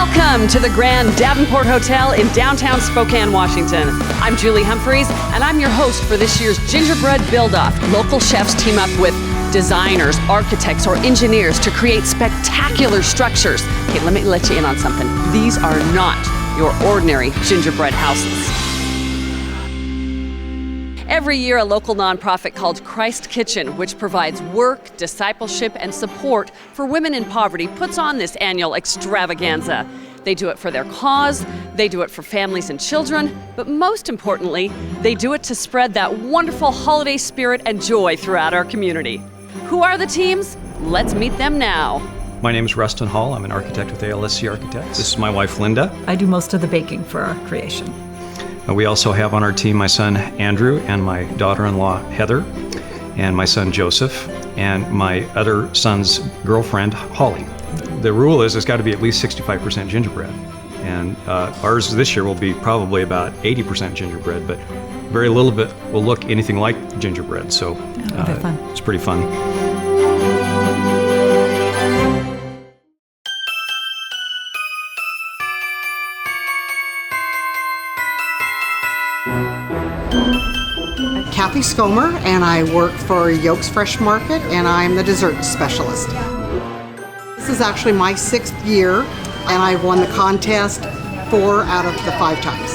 Welcome to the Grand Davenport Hotel in downtown Spokane, Washington. I'm Julie Humphreys, and I'm your host for this year's Gingerbread Build Off. Local chefs team up with designers, architects, or engineers to create spectacular structures. Okay, let me let you in on something. These are not your ordinary gingerbread houses. Every year, a local nonprofit called Christ Kitchen, which provides work, discipleship, and support for women in poverty, puts on this annual extravaganza. They do it for their cause, they do it for families and children, but most importantly, they do it to spread that wonderful holiday spirit and joy throughout our community. Who are the teams? Let's meet them now. My name is Rustin Hall. I'm an architect with ALSC Architects. This is my wife, Linda. I do most of the baking for our creation. We also have on our team my son, Andrew, and my daughter-in-law, Heather, and my son, Joseph, and my other son's girlfriend, Holly. The rule is it's got to be at least 65% gingerbread. And ours this year will be probably about 80% gingerbread, but very little bit will look anything like gingerbread. So it's pretty fun. Kathy Skomer, and I work for Yolks Fresh Market, and I'm the dessert specialist. This is actually my 6th year, and I've won the contest 4 out of the 5 times.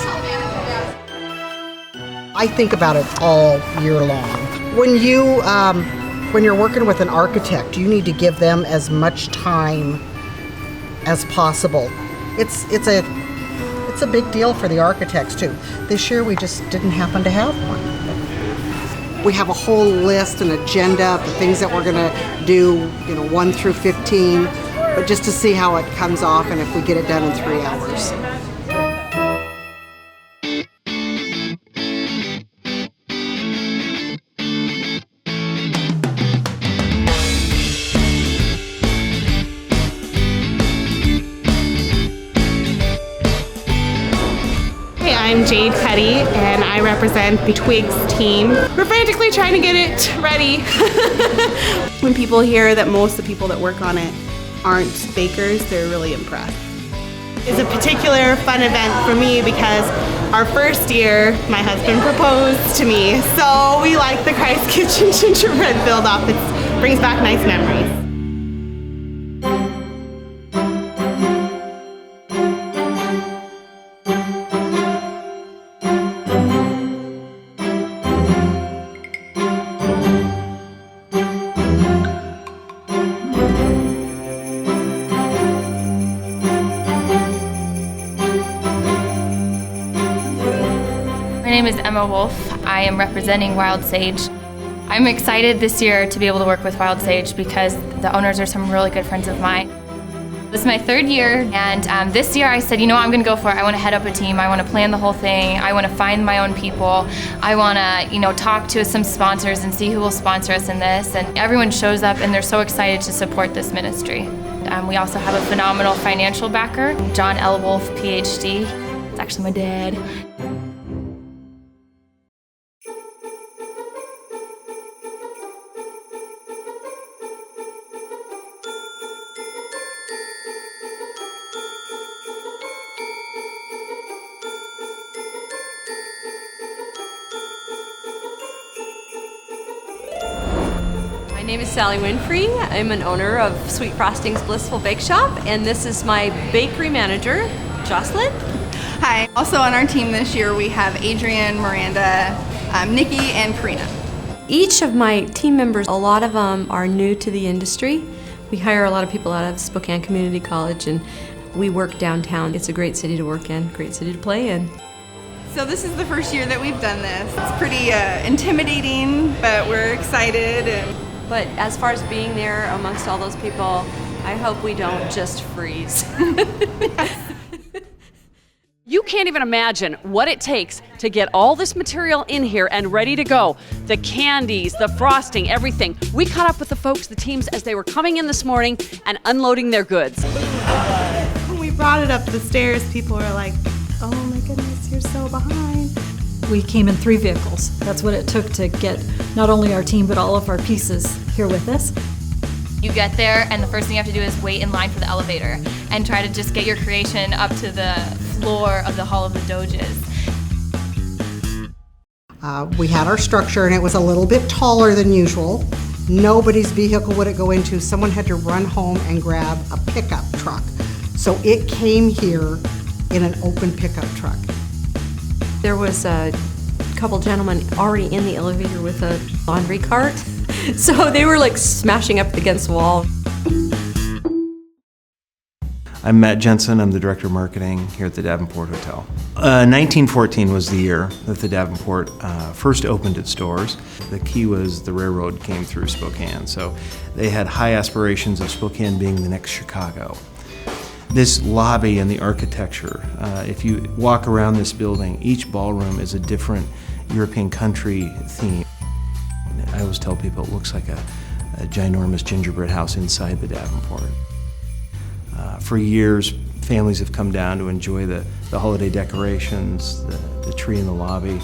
I think about it all year long. When you're working with an architect, you need to give them as much time as possible. It's a big deal for the architects too. This year we just didn't happen to have one. We have a whole list and agenda of the things that we're gonna do, 1 through 15, but just to see how it comes off and if we get it done in 3 hours. I'm Jade Petty, and I represent the Twigs team. We're frantically trying to get it ready. When people hear that most of the people that work on it aren't bakers, they're really impressed. It's a particular fun event for me because our first year, my husband proposed to me, so we like the Christ Kitchen Gingerbread Build Off. It brings back nice memories. My name is Emma Wolf. I am representing Wild Sage. I'm excited this year to be able to work with Wild Sage because the owners are some really good friends of mine. This is my 3rd year, and this year I said, I'm going to go for it. I want to head up a team. I want to plan the whole thing. I want to find my own people. I want to, talk to some sponsors and see who will sponsor us in this. And everyone shows up, and they're so excited to support this ministry. We also have a phenomenal financial backer, John L. Wolf, PhD. It's actually my dad. My name is Sally Winfrey. I'm an owner of Sweet Frosting's Blissful Bake Shop, and this is my bakery manager, Jocelyn. Hi. Also on our team this year we have Adrienne, Miranda, Nikki, and Karina. Each of my team members, a lot of them are new to the industry. We hire a lot of people out of Spokane Community College, and we work downtown. It's a great city to work in, great city to play in. So this is the first year that we've done this. It's pretty intimidating, but we're excited. But as far as being there amongst all those people, I hope we don't just freeze. You can't even imagine what it takes to get all this material in here and ready to go. The candies, the frosting, everything. We caught up with the folks, the teams, as they were coming in this morning and unloading their goods. When we brought it up the stairs, people were like, oh my goodness, you're so behind. We came in 3 vehicles. That's what it took to get not only our team, but all of our pieces here with us. You get there and the first thing you have to do is wait in line for the elevator and try to just get your creation up to the floor of the Hall of the Doges. We had our structure and it was a little bit taller than usual. Nobody's vehicle would it go into. Someone had to run home and grab a pickup truck. So it came here in an open pickup truck. There was a couple gentlemen already in the elevator with a laundry cart. So they were like smashing up against the wall. I'm Matt Jensen. I'm the Director of Marketing here at the Davenport Hotel. 1914 was the year that the Davenport first opened its doors. The key was the railroad came through Spokane, so they had high aspirations of Spokane being the next Chicago. This lobby and the architecture, if you walk around this building, each ballroom is a different European country theme. I always tell people it looks like a ginormous gingerbread house inside the Davenport. For years, families have come down to enjoy the holiday decorations, the tree in the lobby,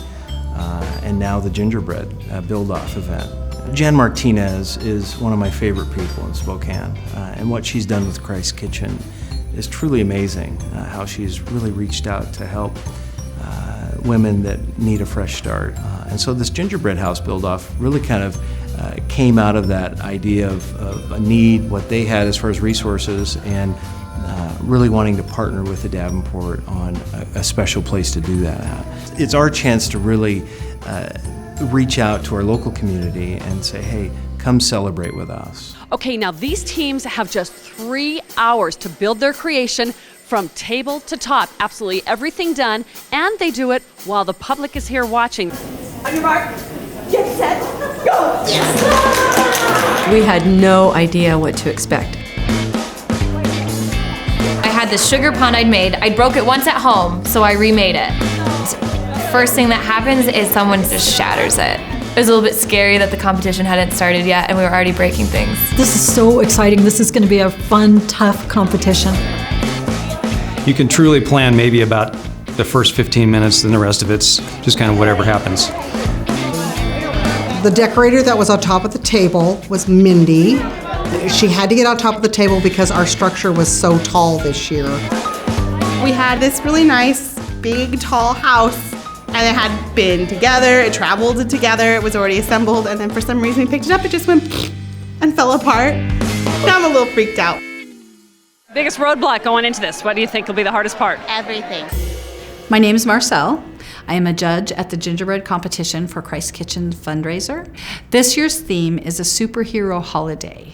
and now the Gingerbread Build Off event. Jen Martinez is one of my favorite people in Spokane, and what she's done with Christ's Kitchen is truly amazing, how she's really reached out to help women that need a fresh start. And so this Gingerbread House Build Off really kind of came out of that idea of a need, what they had as far as resources, and really wanting to partner with the Davenport on a special place to do that at. It's our chance to really reach out to our local community and say, hey, come celebrate with us. Okay, now these teams have just 3 hours to build their creation from table to top, absolutely everything done, and they do it while the public is here watching. On your mark, get set, go! Yes. We had no idea what to expect. I had this sugar pond I'd made. I broke it once at home, so I remade it. First thing that happens is someone just shatters it. It was a little bit scary that the competition hadn't started yet and we were already breaking things. This is so exciting. This is going to be a fun, tough competition. You can truly plan maybe about the first 15 minutes, then the rest of it's just kind of whatever happens. The decorator that was on top of the table was Mindy. She had to get on top of the table because our structure was so tall this year. We had this really nice, big, tall house, and it had been together, it traveled together, it was already assembled, and then for some reason we picked it up, it just went and fell apart. Now I'm a little freaked out. Biggest roadblock going into this, what do you think will be the hardest part? Everything. My name is Marcelle. I am a judge at the Gingerbread Competition for Christ's Kitchen fundraiser. This year's theme is a superhero holiday.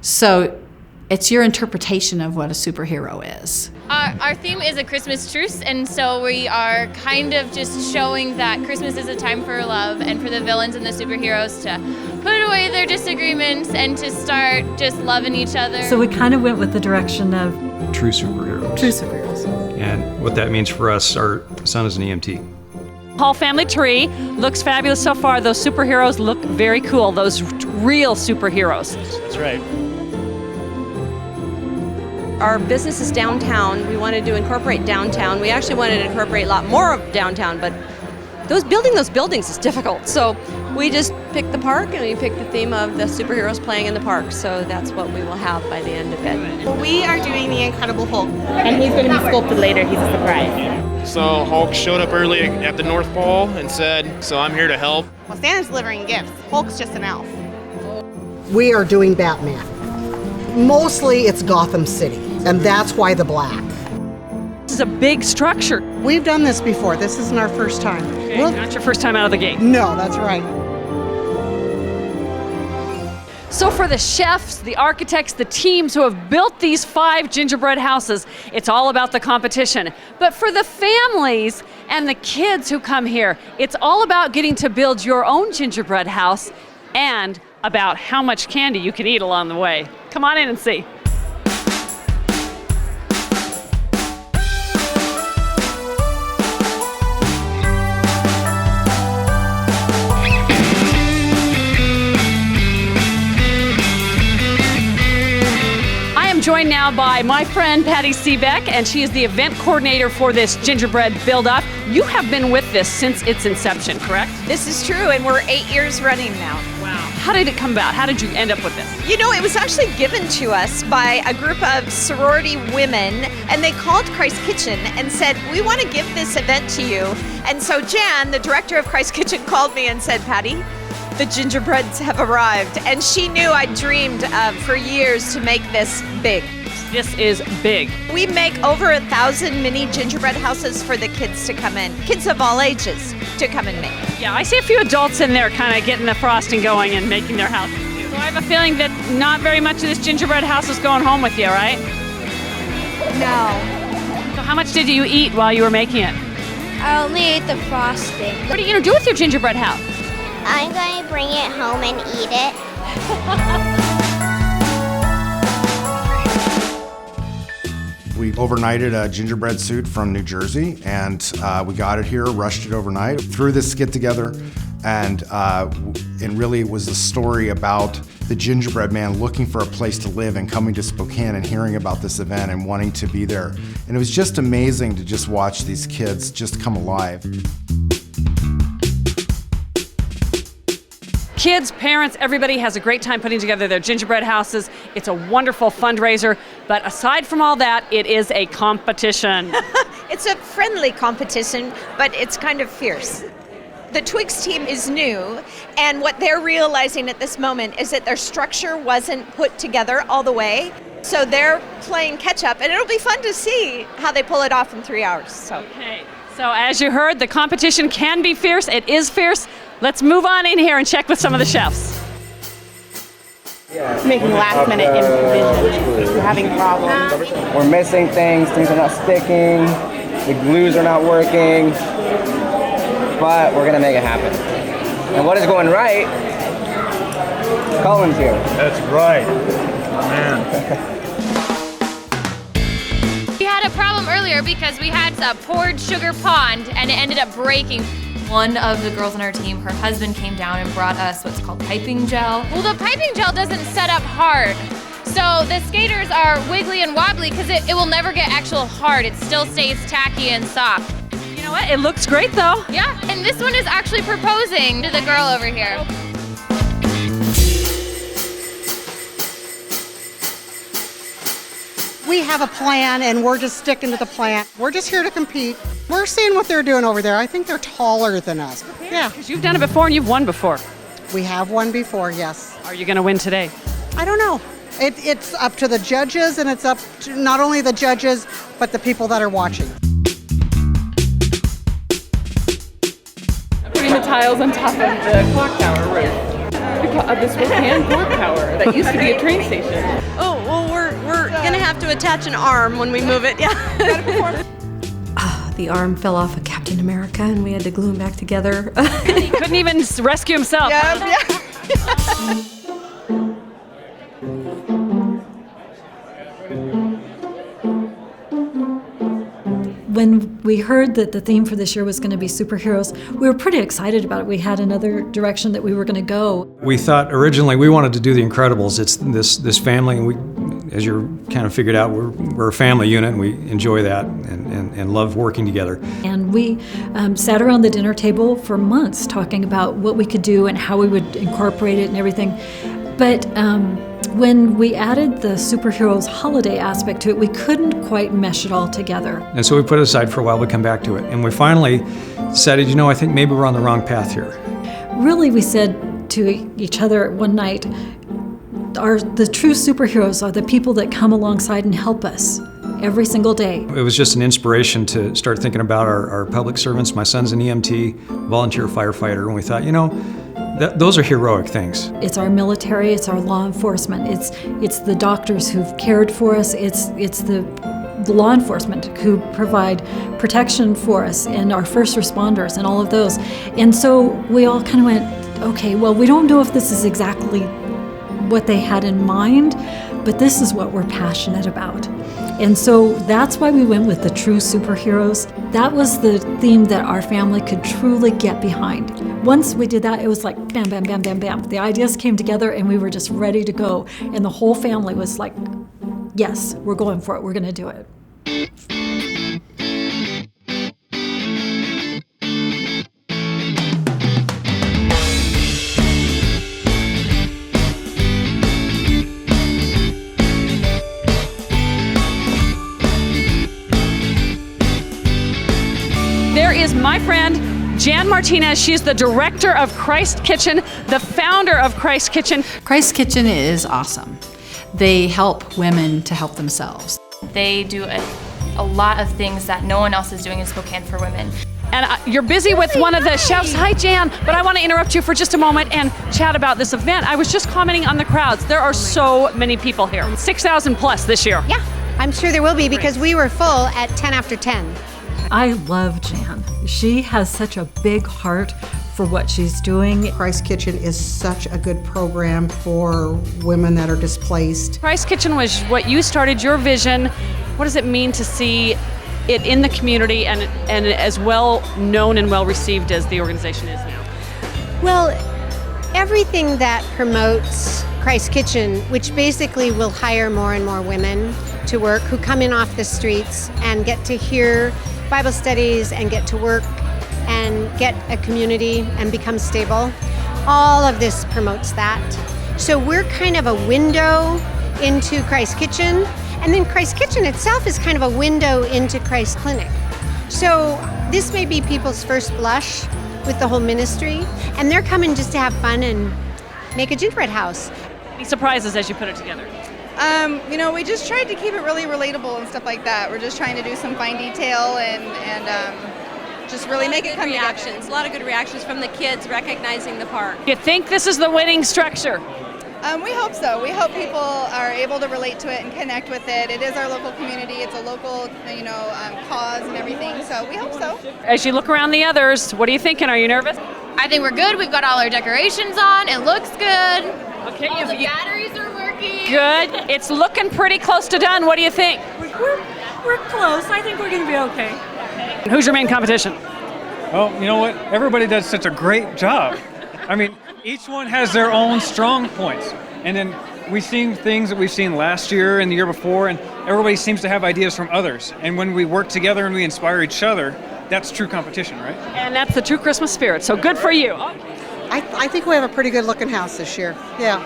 So it's your interpretation of what a superhero is. Our theme is a Christmas truce, and so we are kind of just showing that Christmas is a time for love and for the villains and the superheroes to put away their disagreements and to start just loving each other. So we kind of went with the direction of True superheroes. true superheroes. And what that means for us, our son is an EMT. Whole family tree looks fabulous so far. Those superheroes look very cool, those real superheroes. That's right. Our business is downtown. We wanted to incorporate downtown. We actually wanted to incorporate a lot more of downtown, but building those buildings is difficult. So we just picked the park and we picked the theme of the superheroes playing in the park. So that's what we will have by the end of it. We are doing the Incredible Hulk, and he's going to be sculpted later. He's a surprise. So Hulk showed up early at the North Pole and said, so I'm here to help. Well, Santa's delivering gifts. Hulk's just an elf. We are doing Batman. Mostly it's Gotham City, and that's why the black. This is a big structure. We've done this before. This isn't our first time. Okay, not your first time out of the gate. No, that's right. So for the chefs, the architects, the teams who have built these 5 gingerbread houses, it's all about the competition. But for the families and the kids who come here, it's all about getting to build your own gingerbread house and about how much candy you can eat along the way. Come on in and see. Joined now by my friend Patty Seebeck, and she is the event coordinator for this Gingerbread Build Off. You have been with this since its inception, correct? This is true, and we're 8 years running now. Wow. How did it come about? How did you end up with this? You know, it was actually given to us by a group of sorority women, and they called Christ Kitchen and said, we want to give this event to you. And so Jan, the director of Christ Kitchen, called me and said, Patty, the gingerbreads have arrived. And she knew I dreamed for years to make this big. This is big. We make over 1,000 mini gingerbread houses for the kids to come in, kids of all ages to come and make. Yeah, I see a few adults in there kind of getting the frosting going and making their houses too. So I have a feeling that not very much of this gingerbread house is going home with you, right? No. So how much did you eat while you were making it? I only ate the frosting. What are you going to do with your gingerbread house? I'm going to bring it home and eat it. We overnighted a gingerbread suit from New Jersey, and we got it here, rushed it overnight, threw this skit together, and really it was a story about the gingerbread man looking for a place to live and coming to Spokane and hearing about this event and wanting to be there. And it was just amazing to just watch these kids just come alive. Kids, parents, everybody has a great time putting together their gingerbread houses. It's a wonderful fundraiser, but aside from all that, it is a competition. It's a friendly competition, but it's kind of fierce. The Twigs team is new, and what they're realizing at this moment is that their structure wasn't put together all the way. So they're playing catch up, and it'll be fun to see how they pull it off in 3 hours. Okay. So as you heard, the competition can be fierce. It is fierce. Let's move on in here and check with some of the chefs. Making last minute improvisions. We're having problems. We're missing things are not sticking, the glues are not working, but we're gonna make it happen. And what is going right? Colin's here. That's right. Man. We had a problem earlier because we had a poured sugar pond and it ended up breaking. One of the girls on our team, her husband came down and brought us what's called piping gel. Well, the piping gel doesn't set up hard. So the skaters are wiggly and wobbly because it will never get actual hard. It still stays tacky and soft. You know what? It looks great though. Yeah, and this one is actually proposing to the girl over here. We have a plan, and we're just sticking to the plan. We're just here to compete. We're seeing what they're doing over there. I think they're taller than us. Yeah. Because you've done it before and you've won before. We have won before, yes. Are you going to win today? I don't know. It's up to the judges, and it's up to not only the judges, but the people that are watching. Putting the tiles on top of the clock tower roof. Of the Spokane clock tower that used to be a train station. Oh, well, we're going to have to attach an arm when we move it. Yeah. The arm fell off of Captain America and we had to glue him back together. He couldn't even rescue himself. Yeah. When we heard that the theme for this year was going to be superheroes, we were pretty excited about it. We had another direction that we were going to go. We thought originally we wanted to do The Incredibles. It's this family, and we, as you kind of figured out, we're a family unit, and we enjoy that and love working together. And we sat around the dinner table for months talking about what we could do and how we would incorporate it and everything. But when we added the superheroes holiday aspect to it, we couldn't quite mesh it all together. And so we put it aside for a while, we come back to it. And we finally decided, I think maybe we're on the wrong path here. Really, we said to each other one night, the true superheroes are the people that come alongside and help us every single day. It was just an inspiration to start thinking about our public servants. My son's an EMT, volunteer firefighter, and we thought, those are heroic things. It's our military, it's our law enforcement, it's the doctors who've cared for us, it's the law enforcement who provide protection for us, and our first responders and all of those. And so we all kind of went, okay, well, we don't know if this is exactly what they had in mind, but this is what we're passionate about. And so that's why we went with the true superheroes. That was the theme that our family could truly get behind. Once we did that, it was like bam, bam, bam, bam, bam. The ideas came together and we were just ready to go. And the whole family was like, yes, we're going for it. We're going to do it. is my friend, Jan Martinez. She's the director of Christ Kitchen, the founder of Christ Kitchen. Christ Kitchen is awesome. They help women to help themselves. They do a lot of things that no one else is doing in Spokane for women. And you're busy with one of the chefs. Hi, Jan. But I want to interrupt you for just a moment and chat about this event. I was just commenting on the crowds. There are so many people here. 6,000 plus this year. Yeah, I'm sure there will be because we were full at 10 after 10. I love Jan. She has such a big heart for what she's doing. Christ Kitchen is such a good program for women that are displaced. Christ Kitchen was what you started, your vision. What does it mean to see it in the community and as well known and well received as the organization is now? Well, everything that promotes Christ Kitchen, which basically will hire more and more women to work who come in off the streets and get to hear Bible studies and get to work and get a community and become stable. All of this promotes that. So we're kind of a window into Christ Kitchen, and then Christ Kitchen itself is kind of a window into Christ Clinic. So this may be people's first blush with the whole ministry, and they're coming just to have fun and make a gingerbread house. Any surprises as you put it together? You know, we just tried to keep it really relatable and stuff like that. We're just trying to do some fine detail and just really make it come reactions. A lot of good reactions from the kids recognizing the park. You think this is the winning structure? We hope so. We hope people are able to relate to it and connect with it. It is our local community. It's a local, cause and everything. So we hope so. As you look around the others, what are you thinking? Are you nervous? I think we're good. We've got all our decorations on. It looks good. Okay. All the batteries are working. Good. It's looking pretty close to done. What do you think? We're close. I think we're going to be okay. Who's your main competition? Well, you know what? Everybody does such a great job. I mean, each one has their own strong points. And then we've seen things that we've seen last year and the year before, and everybody seems to have ideas from others. And when we work together and we inspire each other, that's true competition, right? And that's the true Christmas spirit. So good for you. I think we have a pretty good looking house this year. Yeah.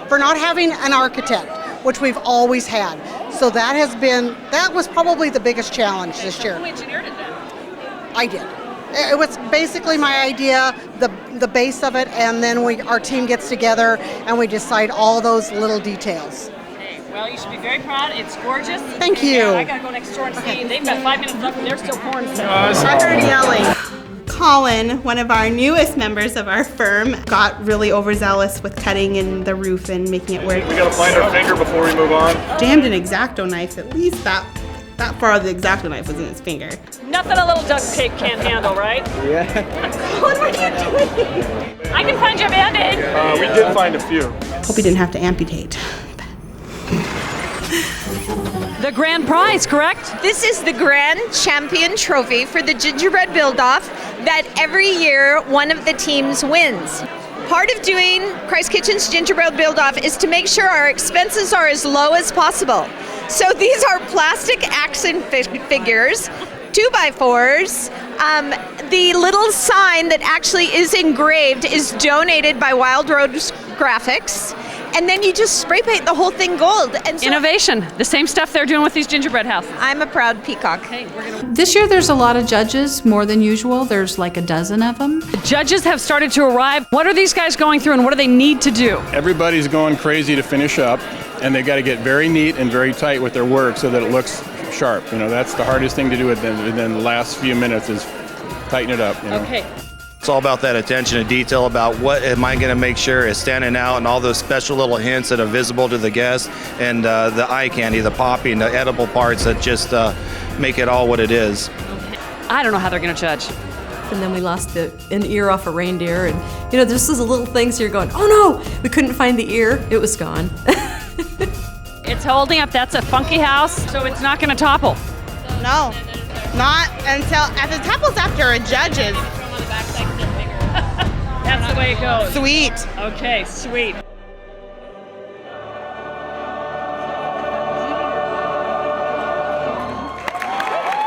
For not having an architect, which we've always had. So that was probably the biggest challenge this year. Who engineered it then? I did. It was basically my idea, the base of it, and then our team gets together and we decide all those little details. Okay, well, you should be very proud. It's gorgeous. Thank you. Yeah, I gotta go next door and see. They've got 5 minutes left and they're still pouring stuff. I heard yelling. Colin, one of our newest members of our firm, got really overzealous with cutting in the roof and making it work. We gotta find our finger before we move on. Jammed an X-Acto knife, at least that far the X-Acto knife was in his finger. Nothing a little duct tape can't handle, right? Yeah. Colin, what are you doing? I can find your Band-Aid. We did find a few. Hope he didn't have to amputate. The grand prize, correct? This is the grand champion trophy for the Gingerbread Build Off that every year one of the teams wins. Part of doing Christ Kitchen's Gingerbread Build Off is to make sure our expenses are as low as possible. So these are plastic accent figures, 2x4s. The little sign that actually is engraved is donated by Wild Rose Graphics. And then you just spray paint the whole thing gold. And so Innovation, the same stuff they're doing with these gingerbread houses. I'm a proud peacock. Hey, This year there's a lot of judges, more than usual. There's like a dozen of them. The judges have started to arrive. What are these guys going through and what do they need to do? Everybody's going crazy to finish up, and they've got to get very neat and very tight with their work so that it looks sharp. You know, that's the hardest thing to do within the last few minutes is tighten it up. You know? Okay. It's all about that attention to detail about what am I going to make sure is standing out and all those special little hints that are visible to the guest and the eye candy, the popping, the edible parts that just make it all what it is. I don't know how they're going to judge. And then we lost an ear off a reindeer, and this is a little thing, so you're going, oh no, we couldn't find the ear, it was gone. It's holding up. That's a funky house, so it's not going to topple. No, not until it topples after a judge's. That's the way it goes. Sweet. Okay, sweet.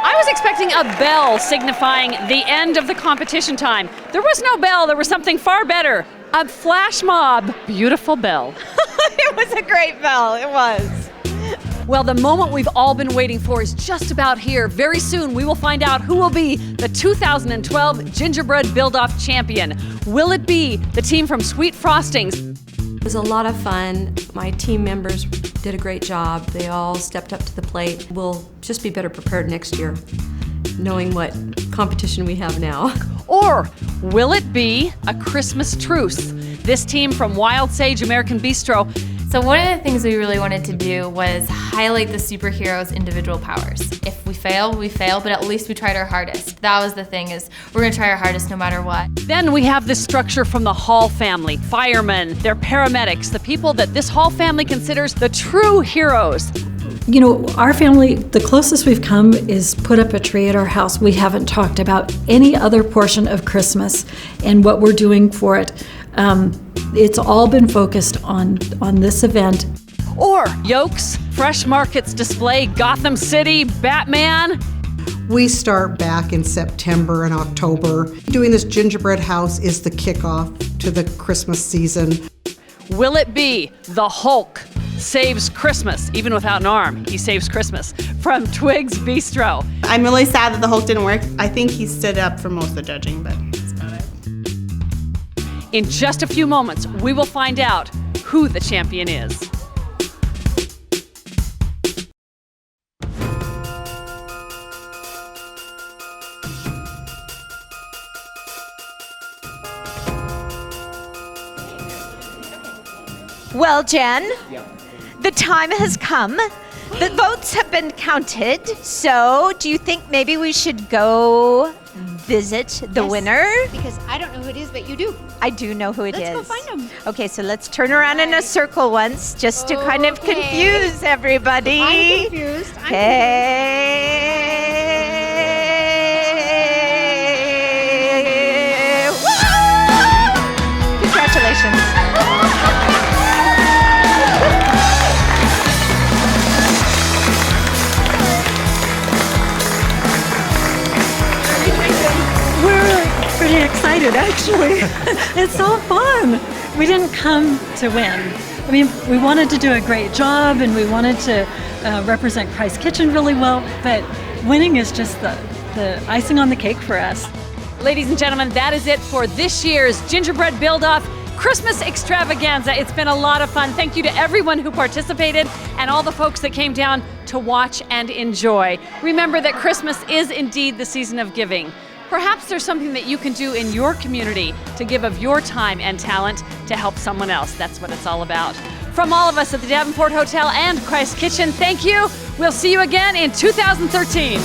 I was expecting a bell signifying the end of the competition time. There was no bell. There was something far better. A flash mob. Beautiful bell. It was a great bell. It was. Well, the moment we've all been waiting for is just about here. Very soon, we will find out who will be the 2012 Gingerbread Build Off champion. Will it be the team from Sweet Frostings? It was a lot of fun. My team members did a great job. They all stepped up to the plate. We'll just be better prepared next year, knowing what competition we have now. Or will it be a Christmas truce? This team from Wild Sage American Bistro. So one of the things we really wanted to do was highlight the superheroes' individual powers. If we fail, but at least we tried our hardest. That was the thing, is we're gonna try our hardest no matter what. Then we have this structure from the Hall family. Firemen, their paramedics, the people that this Hall family considers the true heroes. You know, our family, the closest we've come is put up a tree at our house. We haven't talked about any other portion of Christmas and what we're doing for it. It's all been focused on this event. Or Yolks, Fresh Markets display, Gotham City, Batman. We start back in September and October. Doing this gingerbread house is the kickoff to the Christmas season. Will it be the Hulk saves Christmas, even without an arm? He saves Christmas, from Twig's Bistro. I'm really sad that the Hulk didn't work. I think he stood up for most of the judging, but that's about it. In just a few moments, we will find out who the champion is. Well, Jen, the time has come. The votes have been counted. So, do you think maybe we should go visit the winner? Because I don't know who it is, but you do. I do know who it is. Let's go find him. Okay, so let's turn around in a circle once, just to kind of confuse everybody. I'm confused. Woo! Congratulations. Pretty excited, actually. It's so fun. We didn't come to win. I mean, we wanted to do a great job and we wanted to represent Christ Kitchen really well, but winning is just the icing on the cake for us. Ladies and gentlemen, that is it for this year's Gingerbread Build Off Christmas Extravaganza. It's been a lot of fun. Thank you to everyone who participated and all the folks that came down to watch and enjoy. Remember that Christmas is indeed the season of giving. Perhaps there's something that you can do in your community to give of your time and talent to help someone else. That's what it's all about. From all of us at the Davenport Hotel and Christ Kitchen, thank you. We'll see you again in 2013.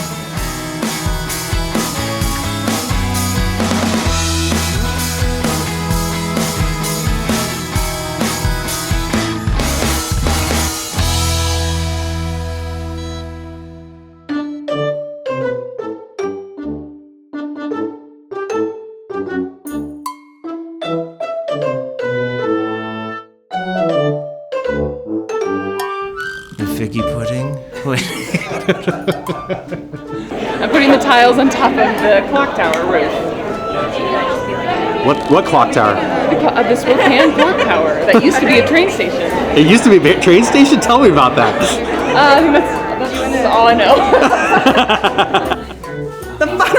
Figgy pudding? Wait. I'm putting the tiles on top of the clock tower roof. What clock tower? The Spokane clock tower that used to be a train station. It used to be a train station? Tell me about that. I think that's all I know. The fun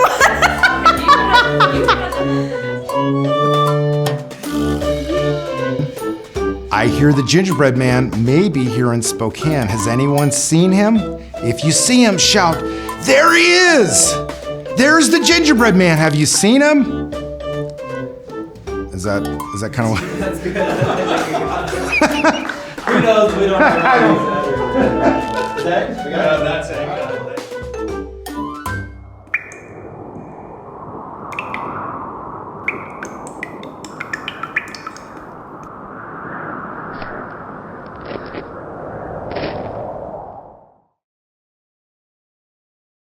I hear the gingerbread man may be here in Spokane. Has anyone seen him? If you see him, shout, "There he is! There's the gingerbread man. Have you seen him?" Is that kind of what? That's good. Who knows? We don't know. That's it.